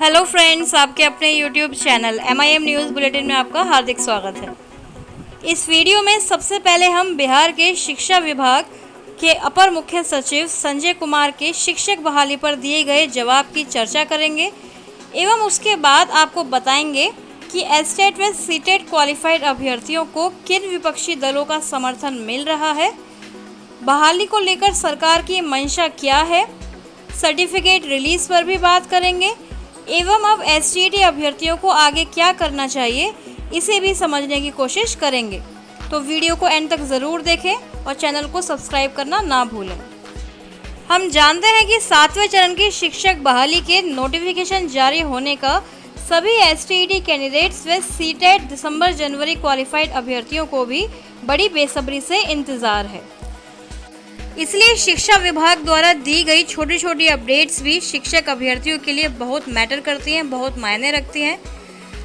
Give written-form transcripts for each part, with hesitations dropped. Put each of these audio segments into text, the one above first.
Hello friends, आपके अपने YouTube channel MIM news bulletin में आपका हार्दिक स्वागत है। इस वीडियो में सबसे पहले हम बिहार के शिक्षा विभाग के अपर मुख्य सचिव संजय कुमार के शिक्षक बहाली पर दिए गए जवाब की चर्चा करेंगे एवं उसके बाद आपको बताएंगे कि एस्टेट व सीटेट क्वालिफाइड अभ्यर्थियों को किन विपक्षी दलों का समर्थन मिल रहा है, बहाली को लेकर सरकार की मंशा क्या है, सर्टिफिकेट रिलीज पर भी बात करेंगे एवं अब STET अभ्यर्थियों को आगे क्या करना चाहिए इसे भी समझने की कोशिश करेंगे। तो वीडियो को एंड तक ज़रूर देखें और चैनल को सब्सक्राइब करना ना भूलें। हम जानते हैं कि 7वें चरण की शिक्षक बहाली के नोटिफिकेशन जारी होने का सभी STET कैंडिडेट्स व सीटेट दिसंबर-जनवरी क्वालिफाइड अभ्यर्थियों को भी बड़ी बेसब्री से इंतज़ार है। इसलिए शिक्षा विभाग द्वारा दी गई छोटी छोटी अपडेट्स भी शिक्षक अभ्यर्थियों के लिए बहुत मैटर करती हैं, बहुत मायने रखती हैं।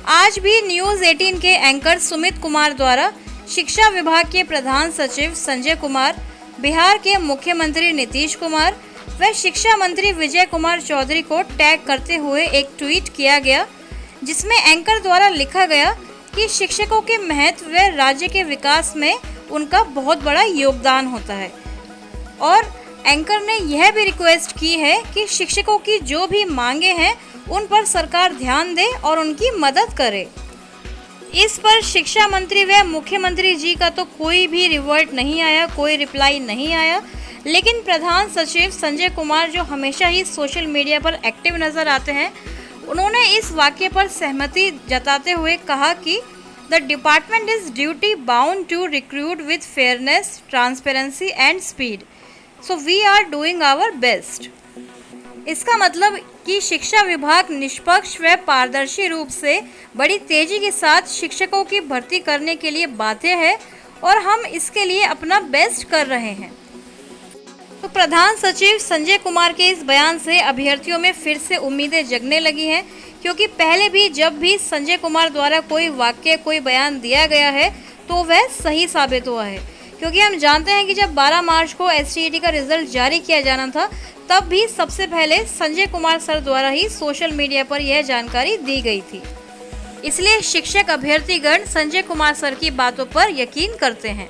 आज भी न्यूज़ 18 के एंकर सुमित कुमार द्वारा शिक्षा विभाग के प्रधान सचिव संजय कुमार, बिहार के मुख्यमंत्री नीतीश कुमार व शिक्षा मंत्री विजय कुमार चौधरी को टैग करते हुए एक ट्वीट किया गया, जिसमें एंकर द्वारा लिखा गया कि शिक्षकों के महत्व व राज्य के विकास में उनका बहुत बड़ा योगदान होता है। और एंकर ने यह भी रिक्वेस्ट की है कि शिक्षकों की जो भी मांगे हैं उन पर सरकार ध्यान दे और उनकी मदद करे। इस पर शिक्षा मंत्री व मुख्यमंत्री जी का तो कोई भी रिवर्ट नहीं आया, कोई रिप्लाई नहीं आया। लेकिन प्रधान सचिव संजय कुमार, जो हमेशा ही सोशल मीडिया पर एक्टिव नज़र आते हैं, उन्होंने इस वाक्य पर सहमति जताते हुए कहा कि the department is duty bound to recruit with fairness, transparency and speed, so we are doing our best. इसका मतलब कि शिक्षा विभाग निष्पक्ष व पारदर्शी रूप से बड़ी तेजी के साथ शिक्षकों की भर्ती करने के लिए बाध्य है और हम इसके लिए अपना बेस्ट कर रहे हैं। तो प्रधान सचिव संजय कुमार के इस बयान से अभ्यर्थियों में फिर से उम्मीदें जगने लगी हैं, क्योंकि पहले भी जब भी संजय कुमार द्वारा कोई वाक्य, कोई बयान दिया गया है तो वह सही साबित हुआ है। क्योंकि हम जानते हैं कि जब 12 मार्च को STET का रिजल्ट जारी किया जाना था, तब भी सबसे पहले संजय कुमार सर द्वारा ही सोशल मीडिया पर यह जानकारी दी गई थी। इसलिए शिक्षक अभ्यर्थीगण संजय कुमार सर की बातों पर यकीन करते हैं।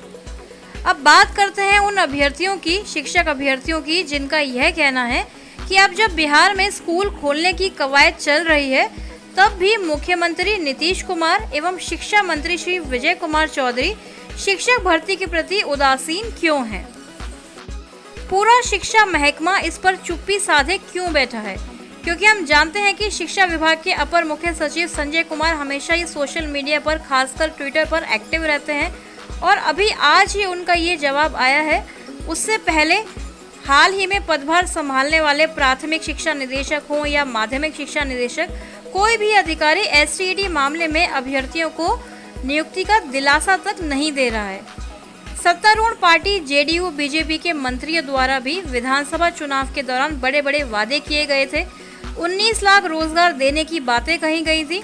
अब बात करते हैं उन अभ्यर्थियों की, शिक्षक अभ्यर्थियों की, जिनका यह कहना है कि अब जब बिहार में स्कूल खोलने की कवायद चल रही है, तब भी मुख्यमंत्री नीतीश कुमार एवं शिक्षा मंत्री श्री विजय कुमार चौधरी शिक्षक भर्ती के प्रति उदासीन क्यों हैं? पूरा शिक्षा महकमा इस पर चुप्पी साधे क्यों बैठा है? क्योंकि हम जानते हैं कि शिक्षा विभाग के अपर मुख्य सचिव संजय कुमार हमेशा ही सोशल मीडिया पर, खासकर ट्विटर पर एक्टिव रहते हैं और अभी आज ही उनका ये जवाब आया है। उससे पहले हाल ही में पदभार संभालने वाले प्राथमिक शिक्षा निदेशक हों या माध्यमिक शिक्षा निदेशक, कोई भी अधिकारी STET मामले में अभ्यर्थियों को नियुक्ति का दिलासा तक नहीं दे रहा है। सत्तारूढ़ पार्टी JDU BJP के मंत्रियों द्वारा भी विधानसभा चुनाव के दौरान बड़े बड़े वादे किए गए थे, 19 लाख रोजगार देने की बातें कही गई थी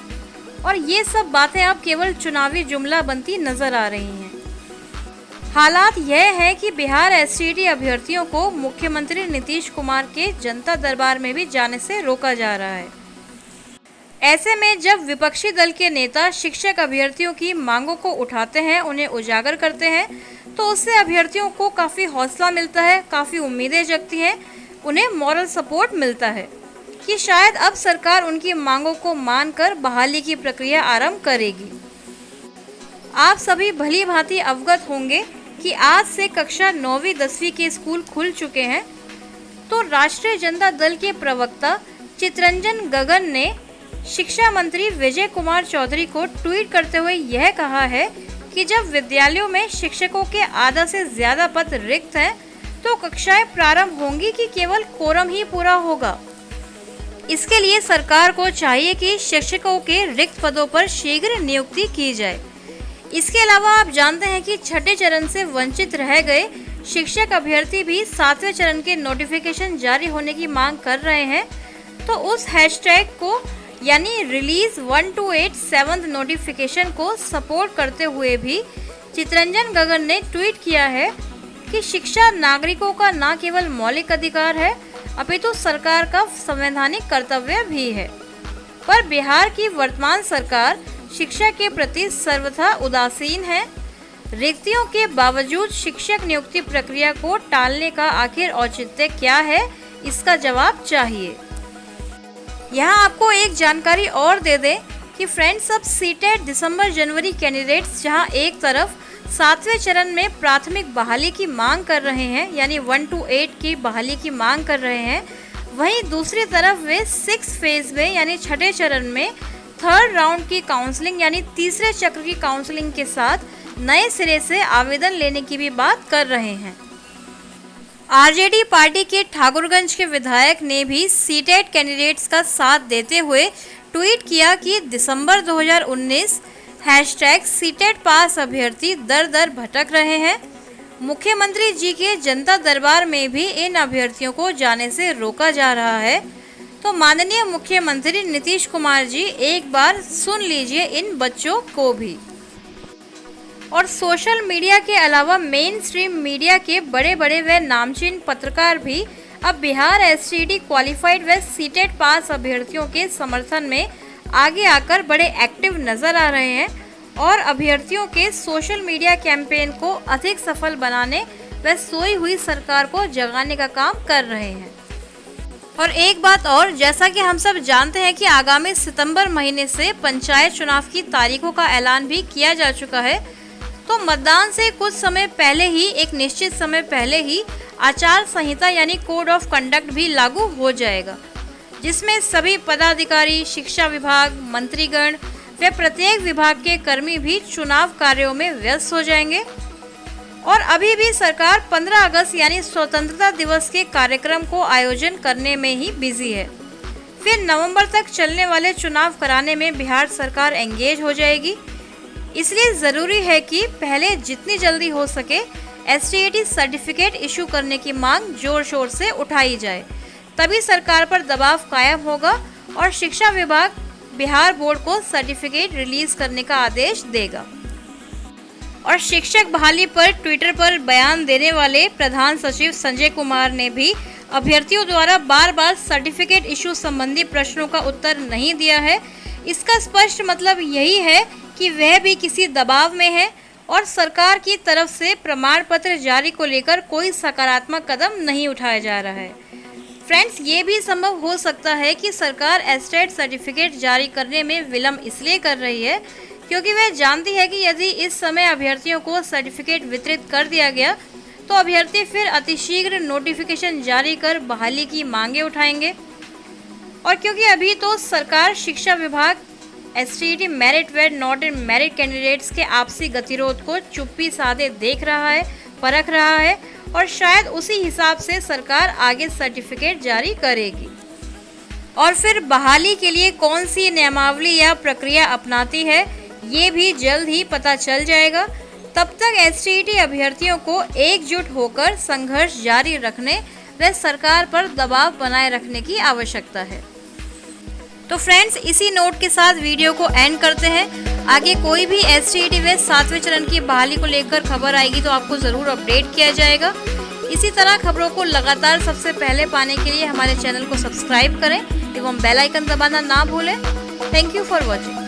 और ये सब बातें अब केवल चुनावी जुमला बनती नजर आ रही हैं। हालात यह है कि बिहार STET अभ्यर्थियों को मुख्यमंत्री नीतीश कुमार के जनता दरबार में भी जाने से रोका जा रहा है। ऐसे में जब विपक्षी दल के नेता शिक्षक अभ्यर्थियों की मांगों को उठाते हैं, उन्हें उजागर करते हैं, तो उससे अभ्यर्थियों को काफ़ी हौसला मिलता है, काफ़ी उम्मीदें जगती हैं, उन्हें मॉरल सपोर्ट मिलता है कि शायद अब सरकार उनकी मांगों को मानकर बहाली की प्रक्रिया आरंभ करेगी। आप सभी भली भांति अवगत होंगे कि आज से कक्षा 9वीं 10वीं के स्कूल खुल चुके हैं। तो राष्ट्रीय जनता दल के प्रवक्ता चितरंजन गगन ने शिक्षा मंत्री विजय कुमार चौधरी को ट्वीट करते हुए यह कहा है कि जब विद्यालयों में शिक्षकों के आधा से ज़्यादा पद रिक्त हैं, तो कक्षाएं प्रारंभ होंगी कि केवल कोरम ही पूरा होगा। इसके लिए सरकार को चाहिए कि शिक्षकों के रिक्त पदों पर शीघ्र नियुक्ति की जाए। इसके अलावा आप जानते हैं कि छठे चरण से वंचित रह गए शिक्षक अभ्यर्थी भी 7वें चरण के नोटिफिकेशन जारी होने की मांग कर रहे हैं। तो उस हैशटैग को यानी रिलीज 1287 नोटिफिकेशन को सपोर्ट करते हुए भी चितरंजन गगन ने ट्वीट किया है कि शिक्षा नागरिकों का न केवल मौलिक अधिकार है, अपितु सरकार का संवैधानिक कर्तव्य भी है। पर बिहार की वर्तमान सरकार शिक्षा के प्रति सर्वथा उदासीन है। रिक्तियों के बावजूद शिक्षक नियुक्ति प्रक्रिया को टालने का आखिर औचित्य क्या है, इसका जवाब चाहिए। यहाँ आपको एक जानकारी और दे दें कि फ्रेंड्स, अब सीटेट दिसंबर जनवरी कैंडिडेट्स जहाँ एक तरफ 7वें चरण में प्राथमिक बहाली की मांग कर रहे हैं, यानी 1 to 8 की बहाली की मांग कर रहे हैं, वहीं दूसरी तरफ वे 6 फेज में यानी छठे चरण में 3rd राउंड की काउंसलिंग यानी तीसरे चक्र की काउंसलिंग के साथ नए सिरे से आवेदन लेने की भी बात कर रहे हैं। आरजेडी पार्टी के ठाकुरगंज के विधायक ने भी सीटेट कैंडिडेट्स का साथ देते हुए ट्वीट किया कि दिसंबर 2019 #सीटेट पास अभ्यर्थी दर दर भटक रहे हैं। मुख्यमंत्री जी के जनता दरबार में भी इन अभ्यर्थियों को जाने से रोका जा रहा है। तो माननीय मुख्यमंत्री नीतीश कुमार जी, एक बार सुन लीजिए इन बच्चों को भी। और सोशल मीडिया के अलावा मेन स्ट्रीम मीडिया के बड़े बड़े व नामचीन पत्रकार भी अब बिहार एसटीईटी क्वालिफाइड व सीटेट पास अभ्यर्थियों के समर्थन में आगे आकर बड़े एक्टिव नजर आ रहे हैं और अभ्यर्थियों के सोशल मीडिया कैंपेन को अधिक सफल बनाने व सोई हुई सरकार को जगाने का काम कर रहे हैं। और एक बात और, जैसा कि हम सब जानते हैं कि आगामी सितंबर महीने से पंचायत चुनाव की तारीखों का ऐलान भी किया जा चुका है, तो मतदान से कुछ समय पहले ही, एक निश्चित समय पहले ही आचार संहिता यानी कोड ऑफ कंडक्ट भी लागू हो जाएगा, जिसमें सभी पदाधिकारी, शिक्षा विभाग, मंत्रीगण व प्रत्येक विभाग के कर्मी भी चुनाव कार्यों में व्यस्त हो जाएंगे। और अभी भी सरकार 15 अगस्त यानी स्वतंत्रता दिवस के कार्यक्रम को आयोजन करने में ही बिजी है। फिर नवंबर तक चलने वाले चुनाव कराने में बिहार सरकार एंगेज हो जाएगी। इसलिए ज़रूरी है कि पहले जितनी जल्दी हो सके एसटीईटी सर्टिफिकेट इशू करने की मांग जोर शोर से उठाई जाए, तभी सरकार पर दबाव कायम होगा और शिक्षा विभाग बिहार बोर्ड को सर्टिफिकेट रिलीज करने का आदेश देगा। और शिक्षक बहाली पर ट्विटर पर बयान देने वाले प्रधान सचिव संजय कुमार ने भी अभ्यर्थियों द्वारा बार बार सर्टिफिकेट इशू संबंधी प्रश्नों का उत्तर नहीं दिया है। इसका स्पष्ट मतलब यही है कि वह भी किसी दबाव में है और सरकार की तरफ से प्रमाण पत्र जारी को लेकर कोई सकारात्मक कदम नहीं उठाया जा रहा है। फ्रेंड्स, ये भी संभव हो सकता है कि सरकार एस्टेट सर्टिफिकेट जारी करने में विलंब इसलिए कर रही है क्योंकि वह जानती है कि यदि इस समय अभ्यर्थियों को सर्टिफिकेट वितरित कर दिया गया तो अभ्यर्थी फिर अतिशीघ्र नोटिफिकेशन जारी कर बहाली की मांगे उठाएंगे। और क्योंकि अभी तो सरकार शिक्षा विभाग एसटीईटी मेरिट व नॉट इन मेरिट कैंडिडेट्स के आपसी गतिरोध को चुप्पी साधे देख रहा है, परख रहा है और शायद उसी हिसाब से सरकार आगे सर्टिफिकेट जारी करेगी। और फिर बहाली के लिए कौन सी नियमावली या प्रक्रिया अपनाती है, ये भी जल्द ही पता चल जाएगा। तब तक एसटीईटी अभ्यर्थियों को एकजुट होकर संघर्ष जारी रखने व सरकार पर दबाव बनाए रखने की आवश्यकता है। तो फ्रेंड्स, इसी नोट के साथ वीडियो को एंड करते हैं। आगे कोई भी एसटीईटी व 7वें चरण की बहाली को लेकर खबर आएगी तो आपको ज़रूर अपडेट किया जाएगा। इसी तरह खबरों को लगातार सबसे पहले पाने के लिए हमारे चैनल को सब्सक्राइब करें एवं बेल आइकन दबाना ना भूलें। Thank you for watching.